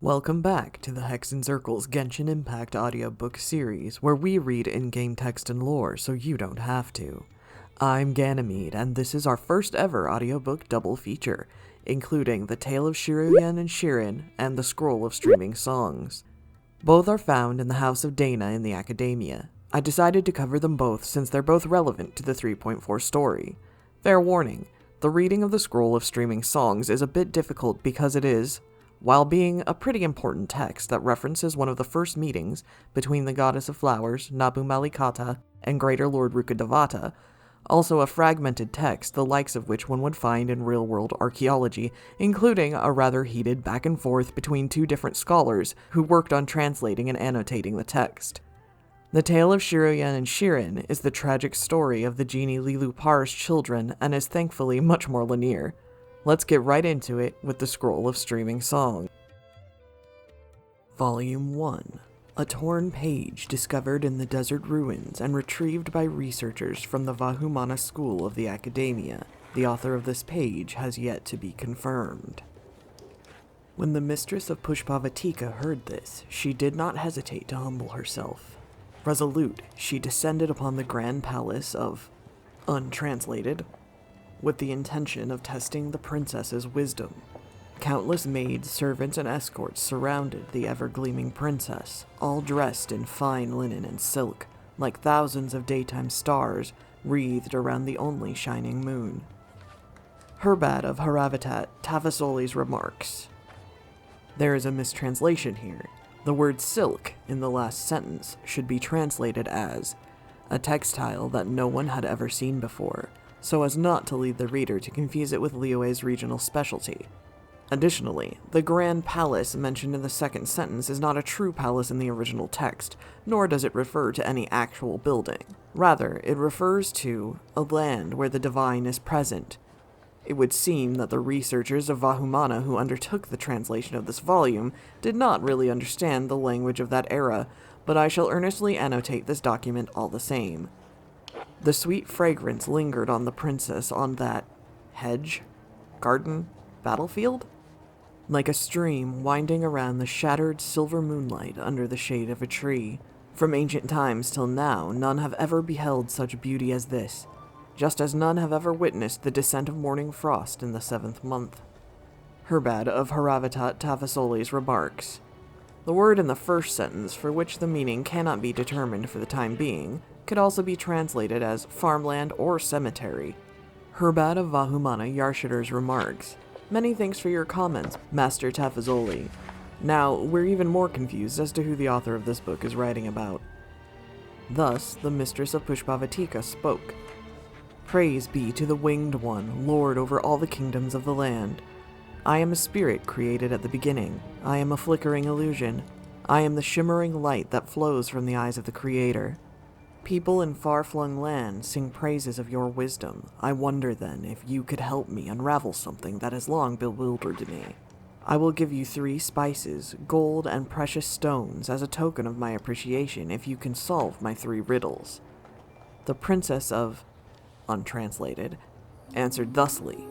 Welcome back to the Hex and Circles Genshin Impact audiobook series, where we read in-game text and lore so you don't have to. I'm Ganymede, and this is our first ever audiobook double feature, including The Tale of Shiruyen and Shirin and The Scroll of Streaming Songs. Both are found in the House of Dana in the Academia. I decided to cover them both since they're both relevant to the 3.4 story. Fair warning, the reading of The Scroll of Streaming Songs is a bit difficult because it is, while being a pretty important text that references one of the first meetings between the Goddess of Flowers, Nabu Malikata, and Greater Lord Rukkhadevata, also a fragmented text the likes of which one would find in real-world archaeology, including a rather heated back and forth between two different scholars who worked on translating and annotating the text. The Tale of Shiruyen and Shirin is the tragic story of the genie Liloupar's children and is thankfully much more linear. Let's get right into it with the Scroll of Streaming Song. Volume 1. A torn page discovered in the desert ruins and retrieved by researchers from the Vahumana School of the Academia. The author of this page has yet to be confirmed. When the mistress of Pushpavatika heard this, she did not hesitate to humble herself. Resolute, she descended upon the grand palace of untranslated, with the intention of testing the princess's wisdom. Countless maids, servants, and escorts surrounded the ever-gleaming princess, all dressed in fine linen and silk, like thousands of daytime stars wreathed around the only shining moon. Herbad of Haravatat Tavasoli's remarks. There is a mistranslation here. The word silk in the last sentence should be translated as a textile that no one had ever seen before, so as not to lead the reader to confuse it with Liyue's regional specialty. Additionally, the Grand Palace mentioned in the second sentence is not a true palace in the original text, nor does it refer to any actual building. Rather, it refers to a land where the divine is present. It would seem that the researchers of Vahumana who undertook the translation of this volume did not really understand the language of that era, but I shall earnestly annotate this document all the same. The sweet fragrance lingered on the princess on that hedge, garden, battlefield? Like a stream winding around the shattered silver moonlight under the shade of a tree. From ancient times till now, none have ever beheld such beauty as this, just as none have ever witnessed the descent of morning frost in the 7th month. Herbad of Haravatat Tavasoli's remarks. The word in the first sentence, for which the meaning cannot be determined for the time being, could also be translated as farmland or cemetery. Herbad of Vahumana Yarshiter's remarks. Many thanks for your comments, Master Tafazoli. Now, we're even more confused as to who the author of this book is writing about. Thus, the mistress of Pushpavatika spoke. Praise be to the Winged One, Lord over all the kingdoms of the land. I am a spirit created at the beginning. I am a flickering illusion. I am the shimmering light that flows from the eyes of the Creator. People in far-flung lands sing praises of your wisdom. I wonder then if you could help me unravel something that has long bewildered me. I will give you 3 spices, gold, and precious stones as a token of my appreciation if you can solve my 3 riddles. The princess of untranslated answered thusly.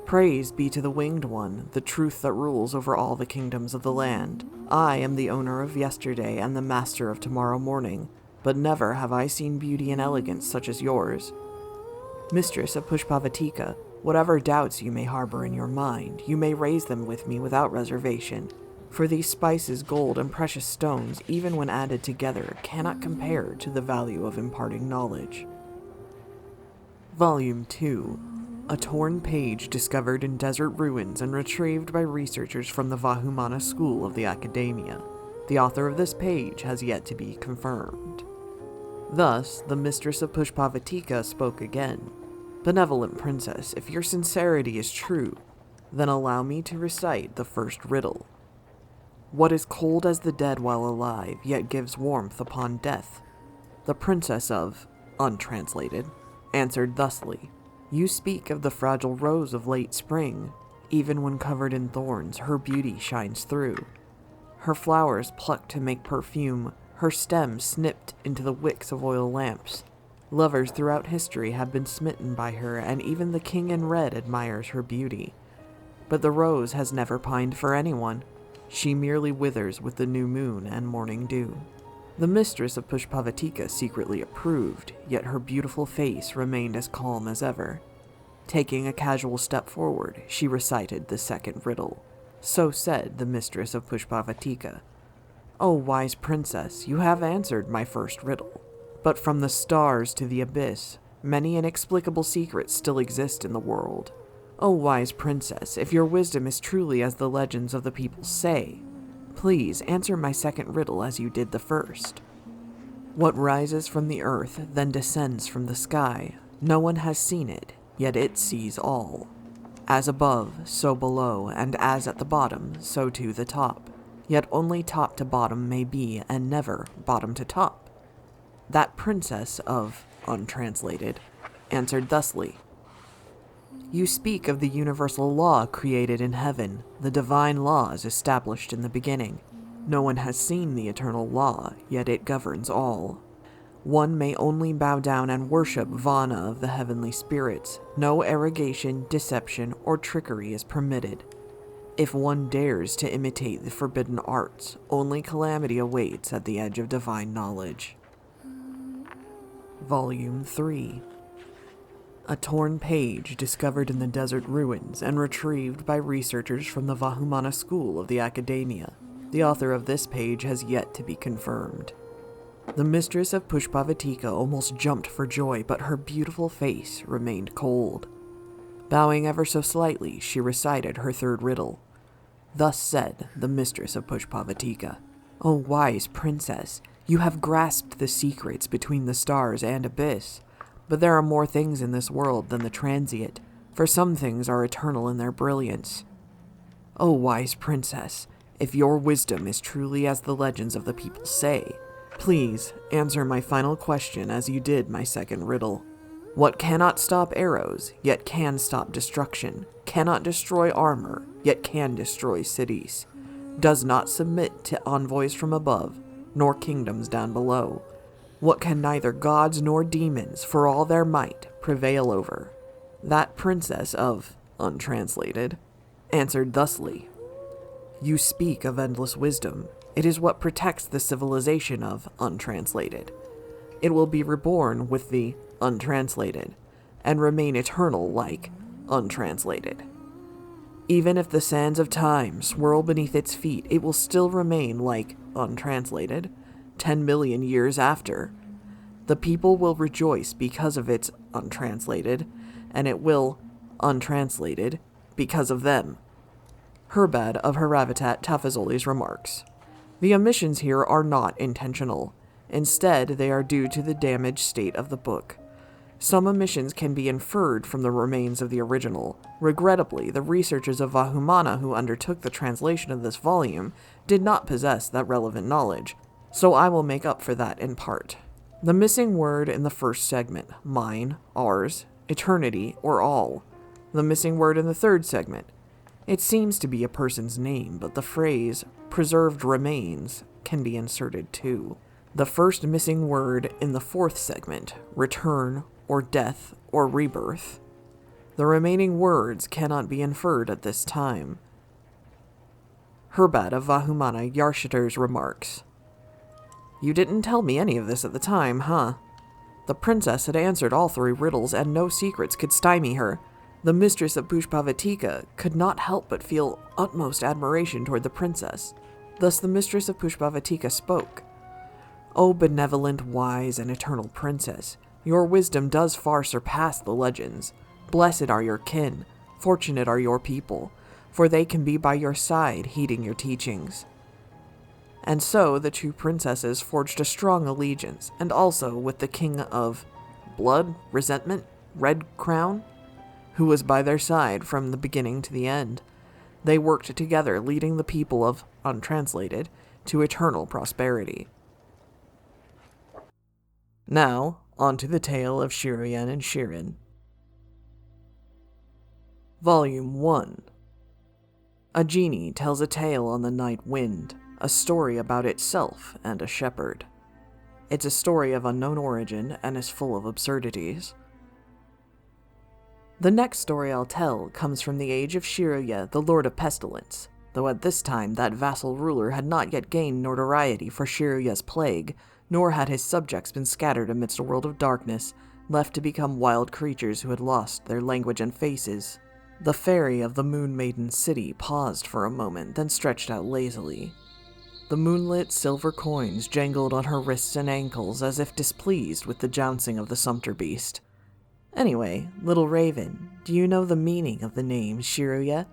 Praise be to the Winged One, the truth that rules over all the kingdoms of the land. I am the owner of yesterday and the master of tomorrow morning, but never have I seen beauty and elegance such as yours. Mistress of Pushpavatika, whatever doubts you may harbor in your mind, you may raise them with me without reservation, for these spices, gold, and precious stones, even when added together, cannot compare to the value of imparting knowledge. Volume 2. A torn page discovered in desert ruins and retrieved by researchers from the Vahumana School of the Academia. The author of this page has yet to be confirmed. Thus, the mistress of Pushpavatika spoke again. Benevolent princess, if your sincerity is true, then allow me to recite the first riddle. What is cold as the dead while alive, yet gives warmth upon death? The princess of untranslated answered thusly. You speak of the fragile rose of late spring. Even when covered in thorns, her beauty shines through. Her flowers plucked to make perfume, her stems snipped into the wicks of oil lamps. Lovers throughout history have been smitten by her, and even the king in red admires her beauty. But the rose has never pined for anyone. She merely withers with the new moon and morning dew. The mistress of Pushpavatika secretly approved, yet her beautiful face remained as calm as ever. Taking a casual step forward, she recited the second riddle. So said the mistress of Pushpavatika. "O wise princess, you have answered my first riddle. But from the stars to the abyss, many inexplicable secrets still exist in the world. O wise princess, if your wisdom is truly as the legends of the people say, please answer my second riddle as you did the first. What rises from the earth, then descends from the sky. No one has seen it, yet it sees all. As above, so below, and as at the bottom, so to the top. Yet only top to bottom may be, and never bottom to top." That princess of Untranslated answered thusly. "You speak of the universal law created in heaven, the divine laws established in the beginning. No one has seen the eternal law, yet it governs all. One may only bow down and worship Vana of the heavenly spirits. No arrogation, deception, or trickery is permitted. If one dares to imitate the forbidden arts, only calamity awaits at the edge of divine knowledge." Volume 3. A torn page discovered in the desert ruins and retrieved by researchers from the Vahumana School of the Academia. The author of this page has yet to be confirmed. The mistress of Pushpavatika almost jumped for joy, but her beautiful face remained cold. Bowing ever so slightly, she recited her third riddle. Thus said the mistress of Pushpavatika. "O wise princess, you have grasped the secrets between the stars and abyss. But there are more things in this world than the transient, for some things are eternal in their brilliance. O wise princess, if your wisdom is truly as the legends of the people say, please answer my final question as you did my second riddle. What cannot stop arrows, yet can stop destruction, cannot destroy armor, yet can destroy cities, does not submit to envoys from above, nor kingdoms down below? What can neither gods nor demons, for all their might, prevail over?" That princess of Untranslated answered thusly. "You speak of endless wisdom. It is what protects the civilization of Untranslated. It will be reborn with the Untranslated, and remain eternal like Untranslated. Even if the sands of time swirl beneath its feet, it will still remain like Untranslated, 10 million years after. The people will rejoice because of its Untranslated, and it will Untranslated because of them." Herbad of Haravatat Tafazoli's remarks. The omissions here are not intentional. Instead, they are due to the damaged state of the book. Some omissions can be inferred from the remains of the original. Regrettably, the researchers of Vahumana who undertook the translation of this volume did not possess that relevant knowledge, so I will make up for that in part. The missing word in the first segment, mine, ours, eternity, or all. The missing word in the third segment. It seems to be a person's name, but the phrase, preserved remains, can be inserted too. The first missing word in the fourth segment, return, or death, or rebirth. The remaining words cannot be inferred at this time. Herbad of Vahumana Yarshitar's remarks. You didn't tell me any of this at the time, huh? The princess had answered all three riddles, and no secrets could stymie her. The mistress of Pushpavatika could not help but feel utmost admiration toward the princess. Thus the mistress of Pushpavatika spoke. "O benevolent, wise, and eternal princess, your wisdom does far surpass the legends. Blessed are your kin, fortunate are your people, for they can be by your side, heeding your teachings." And so the two princesses forged a strong allegiance, and also with the king of Blood, Resentment, Red Crown, who was by their side from the beginning to the end. They worked together, leading the people of Untranslated to eternal prosperity. Now, on to the tale of Shiruyen and Shirin. Volume 1. A genie tells a tale on the night wind, a story about itself and a shepherd. It's a story of unknown origin and is full of absurdities. The next story I'll tell comes from the age of Shiruyeh, the Lord of Pestilence. though at this time that vassal ruler had not yet gained notoriety for Shiruyeh's plague, nor had his subjects been scattered amidst a world of darkness, left to become wild creatures who had lost their language and faces. The fairy of the Moon Maiden City paused for a moment, then stretched out lazily. The moonlit silver coins jangled on her wrists and ankles as if displeased with the jouncing of the sumpter beast. Anyway, little raven, do you know the meaning of the name Shiruyeh?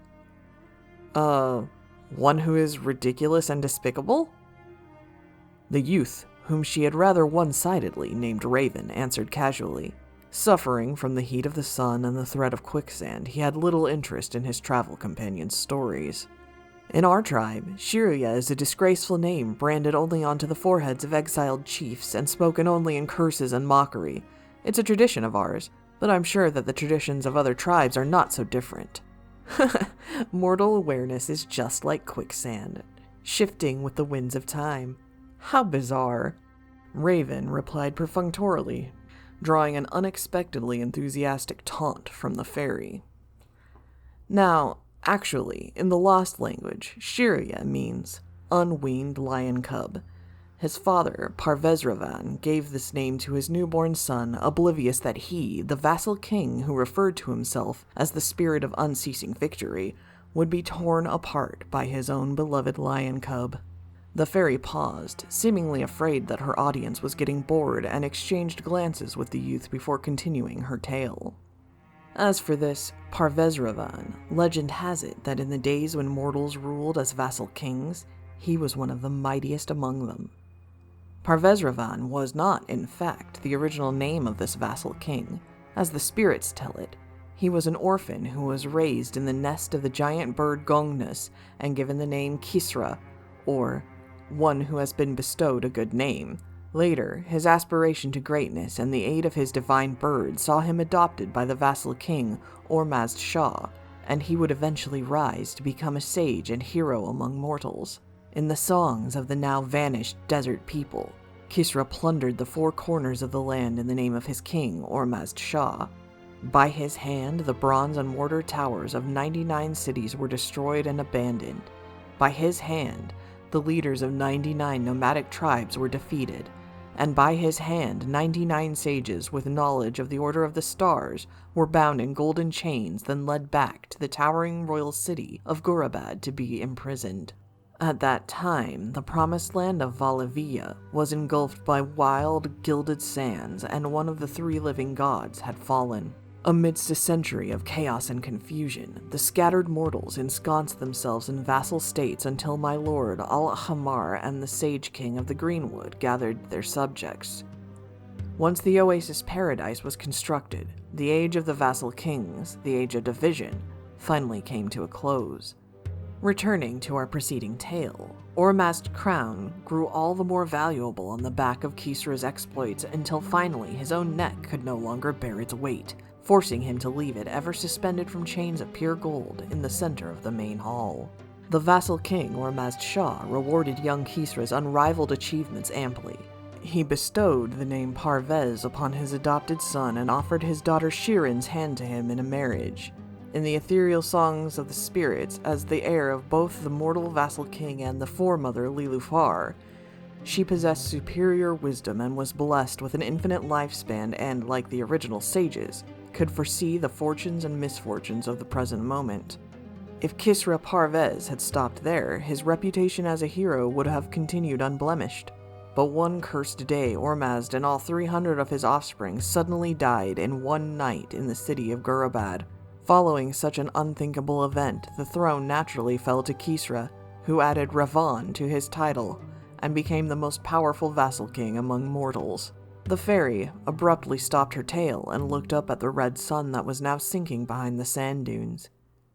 One who is ridiculous and despicable? The youth, whom she had rather one-sidedly named Raven, answered casually. Suffering from the heat of the sun and the threat of quicksand, he had little interest in his travel companion's stories. In our tribe, Shiruyeh is a disgraceful name branded only onto the foreheads of exiled chiefs and spoken only in curses and mockery. It's a tradition of ours, but I'm sure that the traditions of other tribes are not so different. Mortal awareness is just like quicksand, shifting with the winds of time. How bizarre. Raven replied perfunctorily, drawing an unexpectedly enthusiastic taunt from the fairy. Now, actually, in the lost language, Shiruyeh means unweaned lion cub. His father, Parvezravan, gave this name to his newborn son, oblivious that he, the vassal king who referred to himself as the spirit of unceasing victory, would be torn apart by his own beloved lion cub. The fairy paused, seemingly afraid that her audience was getting bored, and exchanged glances with the youth before continuing her tale. As for this Parvezravan, legend has it that in the days when mortals ruled as vassal kings, he was one of the mightiest among them. Parvezravan was not, in fact, the original name of this vassal king. As the spirits tell it, he was an orphan who was raised in the nest of the giant bird Gongnus and given the name Kisra, or one who has been bestowed a good name. Later, his aspiration to greatness and the aid of his divine bird saw him adopted by the vassal king Ormazd Shah, and he would eventually rise to become a sage and hero among mortals. In the songs of the now vanished desert people, Kisra plundered the four corners of the land in the name of his king, Ormazd Shah. By his hand, the bronze and mortar towers of 99 cities were destroyed and abandoned. By his hand, the leaders of 99 nomadic tribes were defeated, and by his hand 99 sages with knowledge of the Order of the Stars were bound in golden chains, then led back to the towering royal city of Gurabad to be imprisoned. At that time, the promised land of Valavia was engulfed by wild, gilded sands, and one of the three living gods had fallen. Amidst a century of chaos and confusion, the scattered mortals ensconced themselves in vassal states until my lord Al-Hamar and the Sage King of the Greenwood gathered their subjects. Once the Oasis Paradise was constructed, the age of the vassal kings, the age of division, finally came to a close. Returning to our preceding tale, Ormazd's crown grew all the more valuable on the back of Kisra's exploits until finally his own neck could no longer bear its weight, forcing him to leave it ever suspended from chains of pure gold in the center of the main hall. The vassal king Ormazd Shah rewarded young Kisra's unrivaled achievements amply. He bestowed the name Parvez upon his adopted son and offered his daughter Shirin's hand to him in a marriage. In the ethereal songs of the spirits, as the heir of both the mortal vassal king and the foremother Liloupar, she possessed superior wisdom and was blessed with an infinite lifespan and, like the original sages, could foresee the fortunes and misfortunes of the present moment. If Kisra Parvez had stopped there, his reputation as a hero would have continued unblemished. But one cursed day, Ormazd and all 300 of his offspring suddenly died in one night in the city of Gurabad. Following such an unthinkable event, the throne naturally fell to Kisra, who added Ravan to his title and became the most powerful vassal king among mortals. The fairy abruptly stopped her tale and looked up at the red sun that was now sinking behind the sand dunes.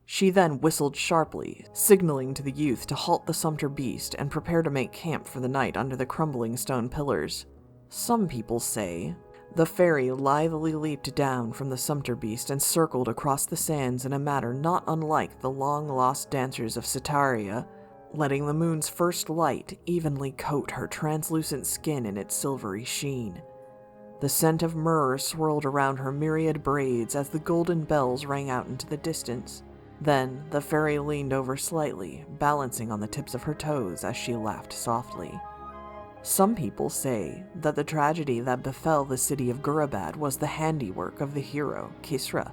She then whistled sharply, signaling to the youth to halt the sumpter beast and prepare to make camp for the night under the crumbling stone pillars. Some people say the fairy lithely leaped down from the sumpter beast and circled across the sands in a manner not unlike the long-lost dancers of Sitaria, letting the moon's first light evenly coat her translucent skin in its silvery sheen. The scent of myrrh swirled around her myriad braids as the golden bells rang out into the distance. Then the fairy leaned over slightly, balancing on the tips of her toes as she laughed softly. Some people say that the tragedy that befell the city of Gurabad was the handiwork of the hero, Kisra.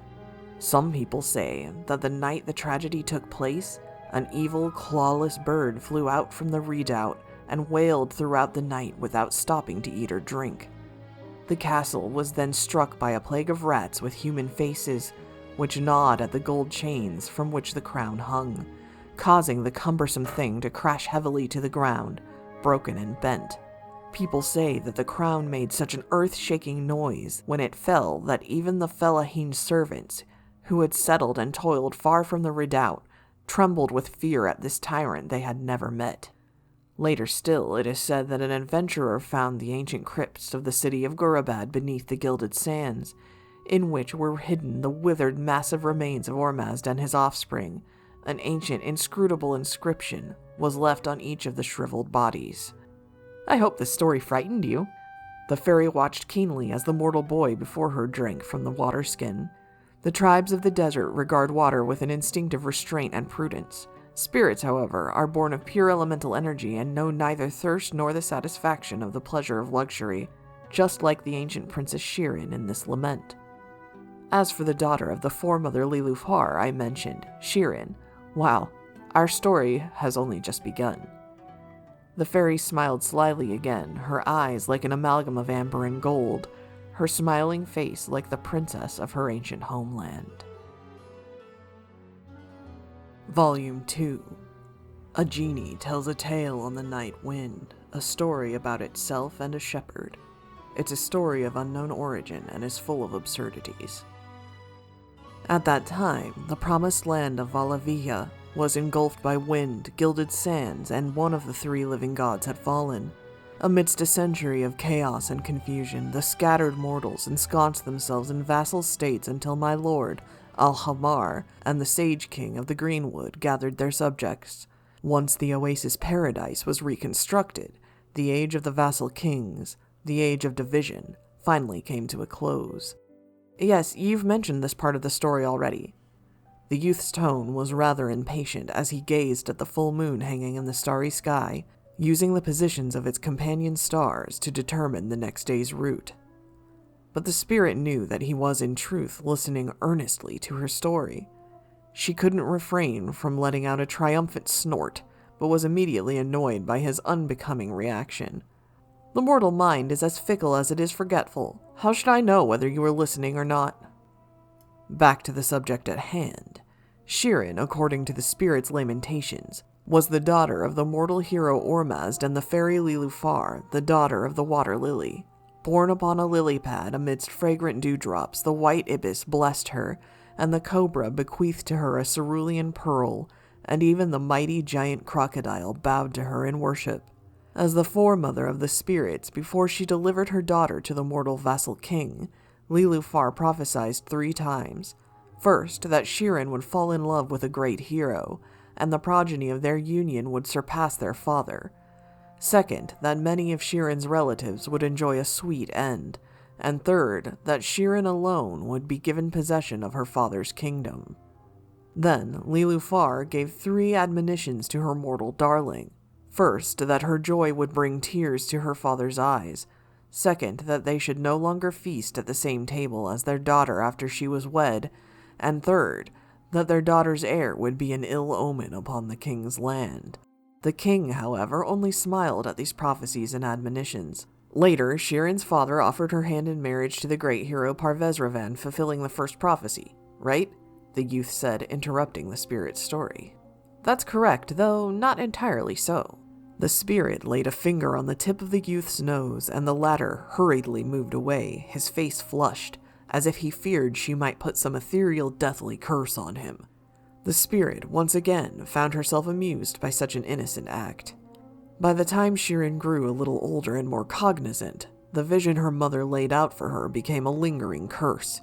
Some people say that the night the tragedy took place, an evil, clawless bird flew out from the redoubt and wailed throughout the night without stopping to eat or drink. The castle was then struck by a plague of rats with human faces, which gnawed at the gold chains from which the crown hung, causing the cumbersome thing to crash heavily to the ground, broken and bent. People say that the crown made such an earth-shaking noise when it fell that even the fellahin's servants, who had settled and toiled far from the redoubt, trembled with fear at this tyrant they had never met. Later still, it is said that an adventurer found the ancient crypts of the city of Gurabad beneath the gilded sands, in which were hidden the withered, massive remains of Ormazd and his offspring. An ancient, inscrutable inscription was left on each of the shriveled bodies. I hope this story frightened you. The fairy watched keenly as the mortal boy before her drank from the water skin. The tribes of the desert regard water with an instinctive restraint and prudence. Spirits, however, are born of pure elemental energy and know neither thirst nor the satisfaction of the pleasure of luxury, just like the ancient Princess Shirin in this lament. As for the daughter of the foremother Liloupar I mentioned, Shirin, well, our story has only just begun. The fairy smiled slyly again, her eyes like an amalgam of amber and gold, her smiling face like the princess of her ancient homeland. Volume 2. A genie tells a tale on the night wind, a story about itself and a shepherd. It's a story of unknown origin and is full of absurdities. At that time, the promised land of Valavia was engulfed by wind, gilded sands, and one of the three living gods had fallen. Amidst a century of chaos and confusion, the scattered mortals ensconced themselves in vassal states until my lord, Al-Hamar, and the Sage King of the Greenwood gathered their subjects. Once the oasis paradise was reconstructed, the age of the vassal kings, the age of division, finally came to a close. Yes, you've mentioned this part of the story already. The youth's tone was rather impatient as he gazed at the full moon hanging in the starry sky, using the positions of its companion stars to determine the next day's route. But the spirit knew that he was in truth listening earnestly to her story. She couldn't refrain from letting out a triumphant snort, but was immediately annoyed by his unbecoming reaction. The mortal mind is as fickle as it is forgetful. How should I know whether you were listening or not? Back to the subject at hand. Shirin, according to the spirit's lamentations, was the daughter of the mortal hero Ormazd and the fairy Liloufar, the daughter of the water lily. Born upon a lily pad amidst fragrant dewdrops, the white ibis blessed her, and the cobra bequeathed to her a cerulean pearl, and even the mighty giant crocodile bowed to her in worship. As the foremother of the spirits, before she delivered her daughter to the mortal vassal king, Liloufar prophesied 3 times. First, that Shirin would fall in love with a great hero, and the progeny of their union would surpass their father. Second, that many of Shirin's relatives would enjoy a sweet end. And third, that Shirin alone would be given possession of her father's kingdom. Then, Liloufar gave 3 admonitions to her mortal darling. First, that her joy would bring tears to her father's eyes. Second, that they should no longer feast at the same table as their daughter after she was wed. And third, that their daughter's heir would be an ill omen upon the king's land. The king, however, only smiled at these prophecies and admonitions. Later, Shirin's father offered her hand in marriage to the great hero Parvezravan, fulfilling the first prophecy, right? The youth said, interrupting the spirit's story. That's correct, though not entirely so. The spirit laid a finger on the tip of the youth's nose, and the latter hurriedly moved away, his face flushed, as if he feared she might put some ethereal deathly curse on him. The spirit, once again, found herself amused by such an innocent act. By the time Shirin grew a little older and more cognizant, the vision her mother laid out for her became a lingering curse.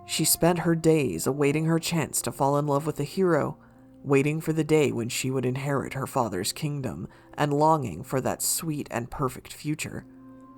She spent her days awaiting her chance to fall in love with the hero, waiting for the day when she would inherit her father's kingdom, and longing for that sweet and perfect future.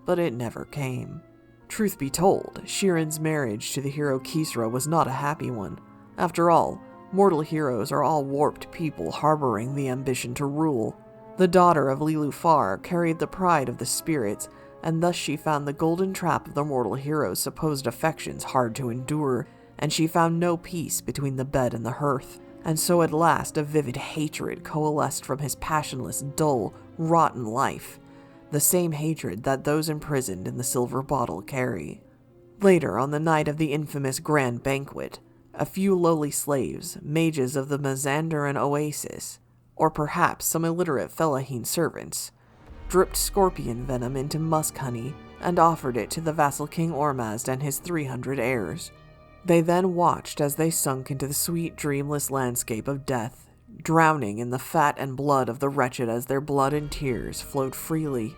But it never came. Truth be told, Shirin's marriage to the hero Kisra was not a happy one. After all, Mortal heroes are all warped people harboring the ambition to rule. The daughter of Liloupar carried the pride of the spirits, and thus she found the golden trap of the mortal hero's supposed affections hard to endure, and she found no peace between the bed and the hearth. And so at last a vivid hatred coalesced from his passionless, dull, rotten life, the same hatred that those imprisoned in the silver bottle carry. Later, on the night of the infamous grand banquet, a few lowly slaves, mages of the Mazandaran oasis, or perhaps some illiterate fellahin servants, dripped scorpion venom into musk honey and offered it to the vassal King Ormazd and his 300 heirs. They then watched as they sunk into the sweet, dreamless landscape of death, drowning in the fat and blood of the wretched as their blood and tears flowed freely.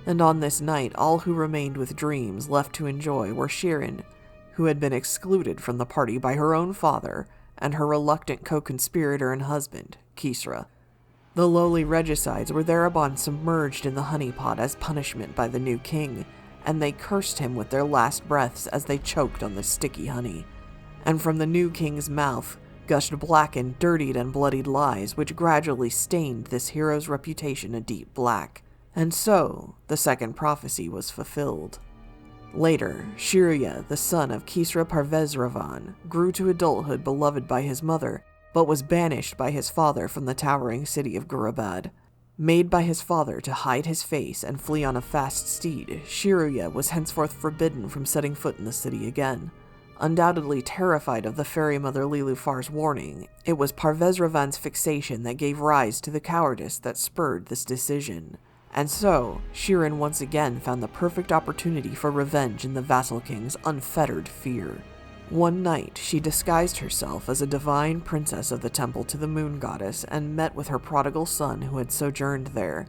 And on this night, all who remained with dreams left to enjoy were Shirin, who had been excluded from the party by her own father, and her reluctant co-conspirator and husband, Kisra. The lowly regicides were thereupon submerged in the honeypot as punishment by the new king, and they cursed him with their last breaths as they choked on the sticky honey. And from the new king's mouth gushed blackened, dirtied, and bloodied lies which gradually stained this hero's reputation a deep black. And so, the second prophecy was fulfilled. Later, Shiruyeh, the son of Kisra Parvezravan, grew to adulthood beloved by his mother, but was banished by his father from the towering city of Gurabad. Made by his father to hide his face and flee on a fast steed, Shiruyeh was henceforth forbidden from setting foot in the city again. Undoubtedly terrified of the fairy mother Liloufar's warning, it was Parvezravan's fixation that gave rise to the cowardice that spurred this decision. And so, Shirin once again found the perfect opportunity for revenge in the vassal king's unfettered fear. One night, she disguised herself as a divine princess of the temple to the moon goddess and met with her prodigal son who had sojourned there.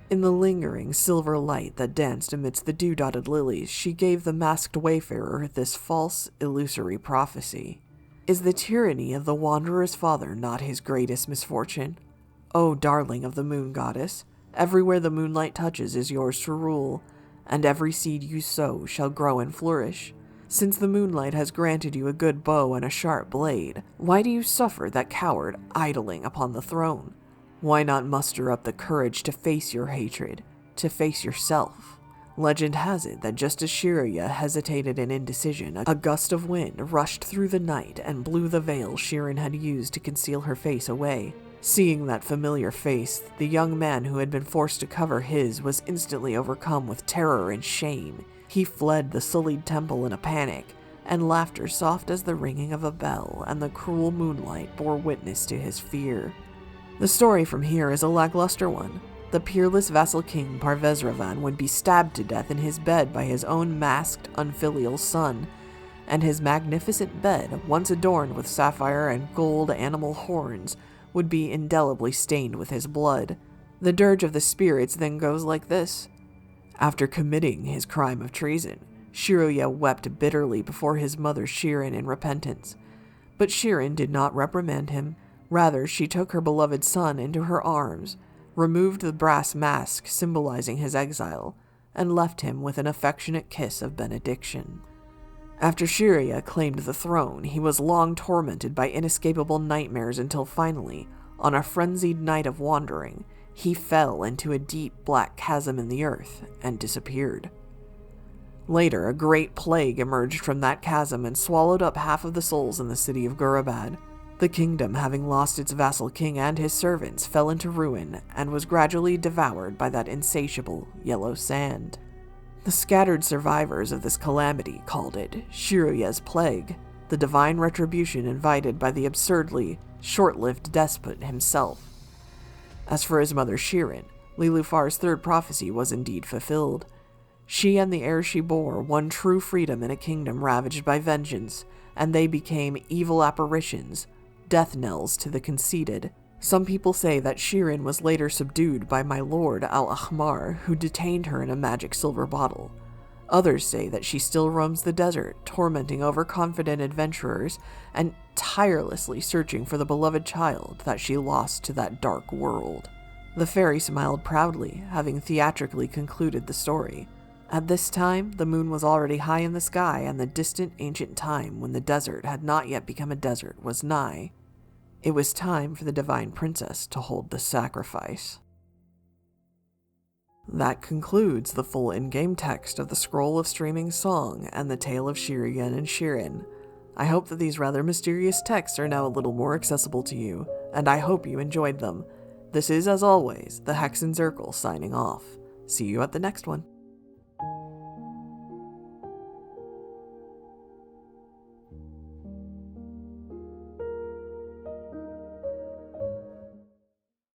In the lingering silver light that danced amidst the dew-dotted lilies, she gave the masked wayfarer this false, illusory prophecy. Is the tyranny of the wanderer's father not his greatest misfortune? O darling of the moon goddess, everywhere the moonlight touches is yours to rule, and every seed you sow shall grow and flourish. Since the moonlight has granted you a good bow and a sharp blade, why do you suffer that coward idling upon the throne? Why not muster up the courage to face your hatred, to face yourself? Legend has it that just as Shiruyeh hesitated in indecision, a gust of wind rushed through the night and blew the veil Shirin had used to conceal her face away. Seeing that familiar face, the young man who had been forced to cover his was instantly overcome with terror and shame. He fled the sullied temple in a panic, and laughter soft as the ringing of a bell and the cruel moonlight bore witness to his fear. The story from here is a lackluster one. The peerless vassal king Parvezravan would be stabbed to death in his bed by his own masked, unfilial son, and his magnificent bed, once adorned with sapphire and gold animal horns, would be indelibly stained with his blood. The dirge of the spirits then goes like this. After committing his crime of treason, Shiruyeh wept bitterly before his mother Shirin in repentance. But Shirin did not reprimand him. Rather, she took her beloved son into her arms, removed the brass mask symbolizing his exile, and left him with an affectionate kiss of benediction. After Shiruyeh claimed the throne, he was long tormented by inescapable nightmares until finally, on a frenzied night of wandering, he fell into a deep black chasm in the earth and disappeared. Later, a great plague emerged from that chasm and swallowed up half of the souls in the city of Gurabad. The kingdom, having lost its vassal king and his servants, fell into ruin and was gradually devoured by that insatiable yellow sand. The scattered survivors of this calamity called it Shiruyeh's plague, the divine retribution invited by the absurdly short-lived despot himself. As for his mother Shirin, Liloufar's third prophecy was indeed fulfilled. She and the heir she bore won true freedom in a kingdom ravaged by vengeance, and they became evil apparitions, death knells to the conceited. Some people say that Shirin was later subdued by my lord Al-Ahmar, who detained her in a magic silver bottle. Others say that she still roams the desert, tormenting overconfident adventurers and tirelessly searching for the beloved child that she lost to that dark world. The fairy smiled proudly, having theatrically concluded the story. At this time, the moon was already high in the sky, and the distant ancient time when the desert had not yet become a desert was nigh. It was time for the Divine Princess to hold the sacrifice. That concludes the full in-game text of the Scroll of Streaming Song and the Tale of Shiruyen and Shirin. I hope that these rather mysterious texts are now a little more accessible to you, and I hope you enjoyed them. This is, as always, the Hex and Zircle signing off. See you at the next one.